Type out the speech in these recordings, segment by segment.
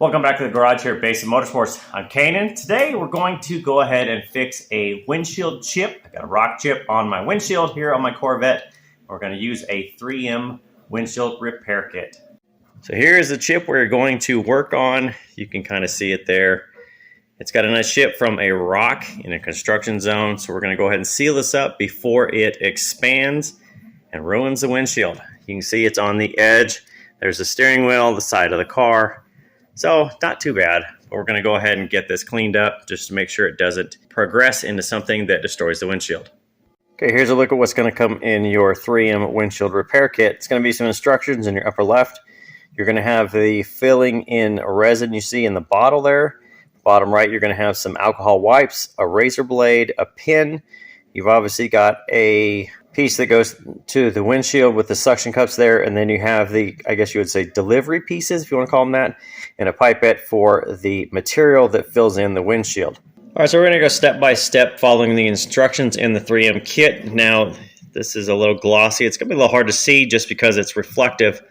Welcome back to the garage here at Basin Motorsports. I'm Canaan. Today we're going to go ahead and fix a windshield chip. I got a rock chip on my windshield here on my Corvette. We're going to use a 3M windshield repair kit. So here's the chip we're going to work on. You can kind of see it there. It's got a nice chip from a rock in a construction zone. So we're going to go ahead and seal this up before it expands and ruins the windshield. You can see it's on the edge. There's the steering wheel, the side of the car. So not too bad, but we're going to go ahead and get this cleaned up just to make sure it doesn't progress into something that destroys the windshield. Okay, here's a look at what's going to come in your 3M windshield repair kit. It's going to be some instructions in your upper left. You're going to have the filling in resin you see in the bottle there. Bottom right, you're going to have some alcohol wipes, a razor blade, a pin. You've obviously got a piece that goes to the windshield with the suction cups there, and then you have the, I guess you would say, delivery pieces, if you want to call them that, and a pipette for the material that fills in the windshield. All right, so we're going to go step by step following the instructions in the 3M kit. Now, this is a little glossy. It's going to be a little hard to see just because it's reflective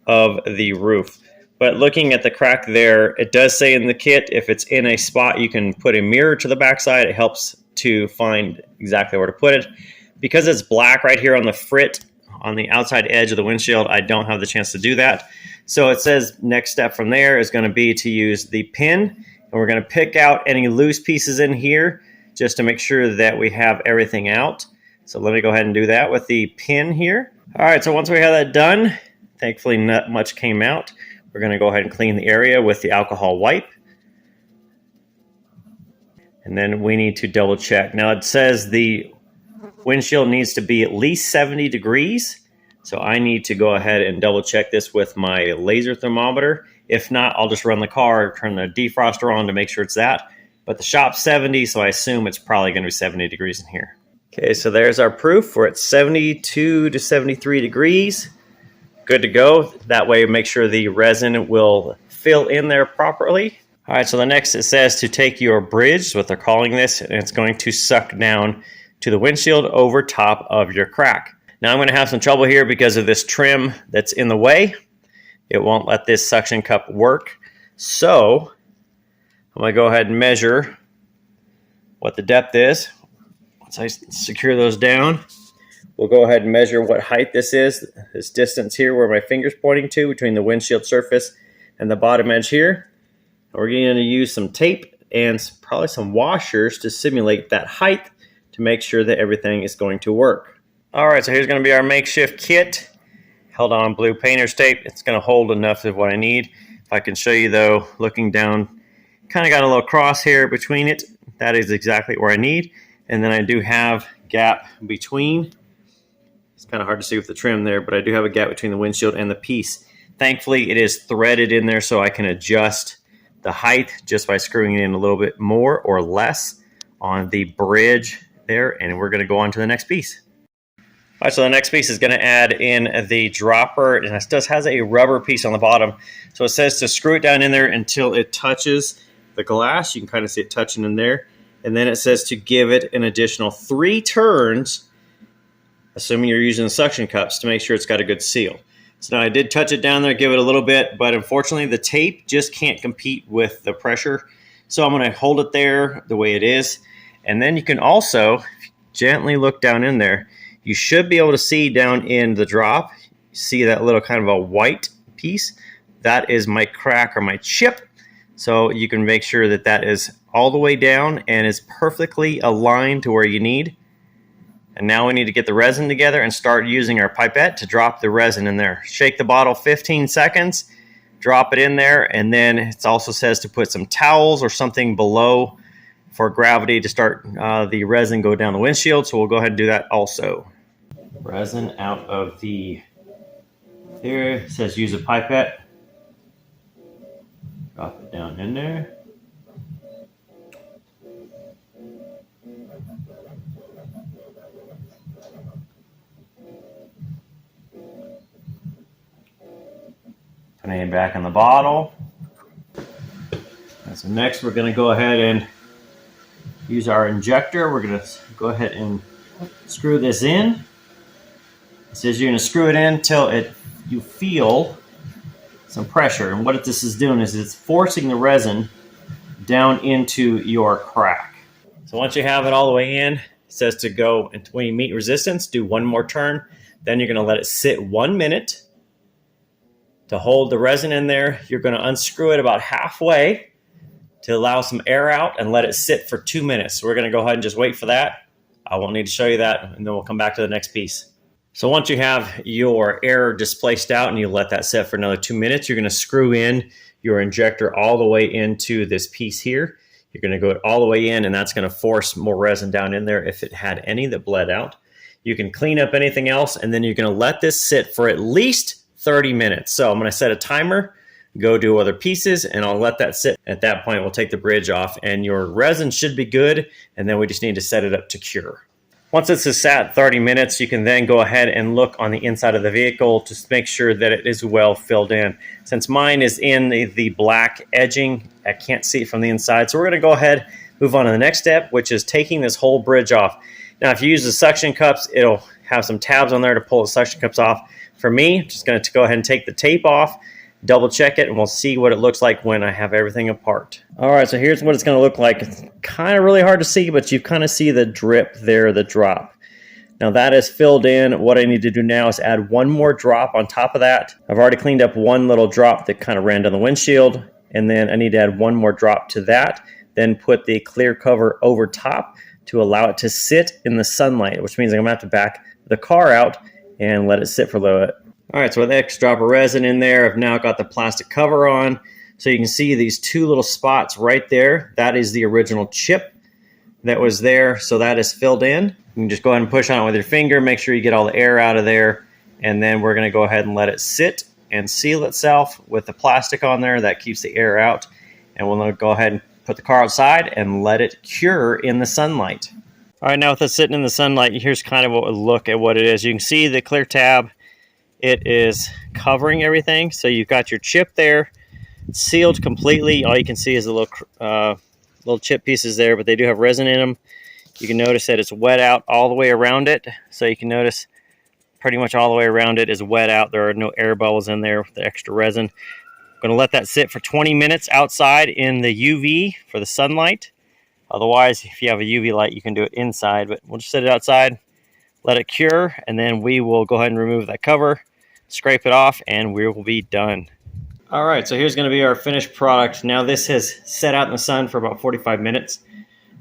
of the roof. But looking at the crack there, it does say in the kit, if it's in a spot, you can put a mirror to the backside. It helps to find exactly where to put it. Because it's black right here on the frit, on the outside edge of the windshield, I don't have the chance to do that. So it says next step from there is going to be to use the pin. And we're going to pick out any loose pieces in here just to make sure that we have everything out. So let me go ahead and do that with the pin here. All right, so once we have that done, thankfully not much came out. We're going to go ahead and clean the area with the alcohol wipe. And then we need to double check. Now it says the windshield needs to be at least 70 degrees. So I need to go ahead and double check this with my laser thermometer. If not, I'll just run the car, turn the defroster on to make sure it's that. But the shop's 70, so I assume it's probably going to be 70 degrees in here. Okay, so there's our proof. We're at 72 to 73 degrees. Good to go. That way, make sure the resin will fill in there properly. All right, so the next it says to take your bridge, is what they're calling this, and it's going to suck down to the windshield over top of your crack. Now I'm going to have some trouble here because of this trim that's in the way. It won't let this suction cup work. So I'm going to go ahead and measure what the depth is. Once I secure those down, we'll go ahead and measure what height this is. This distance here where my finger's pointing to between the windshield surface and the bottom edge here. We're going to use some tape and probably some washers to simulate that height to make sure that everything is going to work. All right, so here's going to be our makeshift kit. Held on blue painter's tape. It's going to hold enough of what I need. If I can show you though, looking down, kind of got a little crosshair between it. That is exactly where I need. And then I do have gap between. It's kind of hard to see with the trim there, but I do have a gap between the windshield and the piece. Thankfully, it is threaded in there so I can adjust the height just by screwing it in a little bit more or less on the bridge there, and we're going to go on to the next piece. All right, so the next piece is going to add in the dropper, and it just has a rubber piece on the bottom. So it says to screw it down in there until it touches the glass. You can kind of see it touching in there. And then it says to give it an additional 3 turns, assuming you're using the suction cups, to make sure it's got a good seal. So now I did touch it down there, give it a little bit, but unfortunately the tape just can't compete with the pressure. So I'm going to hold it there the way it is. And then you can also gently look down in there. You should be able to see down in the drop, see that little kind of a white piece. That is my crack or my chip. So you can make sure that that is all the way down and is perfectly aligned to where you need. And now we need to get the resin together and start using our pipette to drop the resin in there. Shake the bottle 15 seconds, drop it in there, and then it also says to put some towels or something below for gravity to start the resin go down the windshield. So we'll go ahead and do that also. Resin out of the, there it says use a pipette. Drop it down in there. Putting it back in the bottle. And so next we're going to go ahead and use our injector. We're going to go ahead and screw this in. It says you're going to screw it in till you feel some pressure. And what this is doing is it's forcing the resin down into your crack. So once you have it all the way in, it says to go, and when you meet resistance, do one more turn. Then you're going to let it sit 1 minute to hold the resin in there. You're going to unscrew it about halfway to allow some air out and let it sit for 2 minutes. So we're going to go ahead and just wait for that. I won't need to show you that, and then we'll come back to the next piece. So once you have your air displaced out and you let that set for another 2 minutes, you're going to screw in your injector all the way into this piece here. You're going to go all the way in, and that's going to force more resin down in there if it had any that bled out. You can clean up anything else, and then you're going to let this sit for at least 30 minutes. So I'm going to set a timer, go do other pieces, and I'll let that sit. At that point, we'll take the bridge off, and your resin should be good, and then we just need to set it up to cure. Once this is sat 30 minutes, you can then go ahead and look on the inside of the vehicle to make sure that it is well filled in. Since mine is in the black edging, I can't see it from the inside. So we're going to go ahead, move on to the next step, which is taking this whole bridge off. Now, if you use the suction cups, it'll have some tabs on there to pull the suction cups off. For me, I'm just going to go ahead and take the tape off, double check it, and we'll see what it looks like when I have everything apart. All right, so here's what it's going to look like. It's kind of really hard to see, but you kind of see the drip there, the drop. Now that is filled in. What I need to do now is add one more drop on top of that. I've already cleaned up one little drop that kind of ran down the windshield, and then I need to add one more drop to that, then put the clear cover over top to allow it to sit in the sunlight, which means I'm going to have to back the car out and let it sit for a little bit. All right, so with the extra drop of resin in there, I've now got the plastic cover on. So you can see these two little spots right there. That is the original chip that was there. So that is filled in. You can just go ahead and push on it with your finger. Make sure you get all the air out of there. And then we're going to go ahead and let it sit and seal itself with the plastic on there. That keeps the air out. And we'll go ahead and put the car outside and let it cure in the sunlight. All right, now with it sitting in the sunlight, here's kind of a look at what it is. You can see the clear tab. It is covering everything. So you've got your chip there, sealed completely. All you can see is the little chip pieces there, but they do have resin in them. You can notice that it's wet out all the way around it. So you can notice pretty much all the way around it is wet out. There are no air bubbles in there with the extra resin. I'm going to let that sit for 20 minutes outside in the UV for the sunlight. Otherwise, if you have a UV light, you can do it inside, but we'll just set it outside, let it cure, and then we will go ahead and remove that cover, scrape it off, and we will be done. All right, so here's going to be our finished product. Now this has sat out in the sun for about 45 minutes,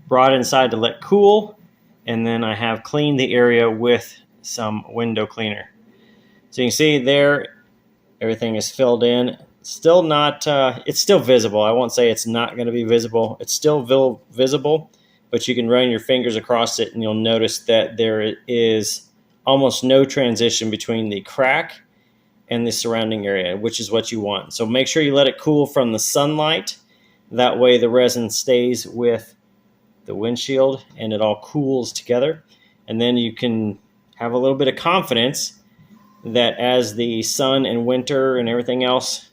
brought inside to let cool, and then I have cleaned the area with some window cleaner. So you can see there, everything is filled in. Still not, it's still visible. I won't say it's not going to be visible. It's still visible, but you can run your fingers across it and you'll notice that there is almost no transition between the crack and the surrounding area, which is what you want. So make sure you let it cool from the sunlight. That way the resin stays with the windshield and it all cools together. And then you can have a little bit of confidence that as the sun and winter and everything else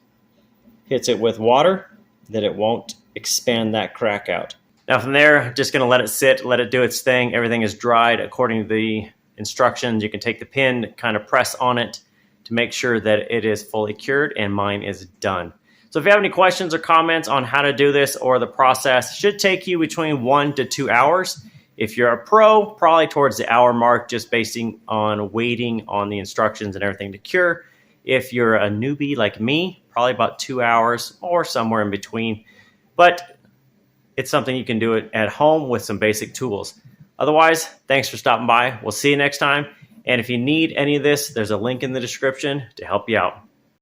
hits it with water, that it won't expand that crack out. Now from there, just going to let it sit, let it do its thing. Everything is dried according to the instructions. You can take the pin, kind of press on it to make sure that it is fully cured, and mine is done. So if you have any questions or comments on how to do this or the process, it should take you between 1 to 2 hours. If you're a pro, probably towards the hour mark, just basing on waiting on the instructions and everything to cure. If you're a newbie like me, probably about 2 hours or somewhere in between. But it's something you can do it at home with some basic tools. Otherwise, thanks for stopping by. We'll see you next time. And if you need any of this, there's a link in the description to help you out.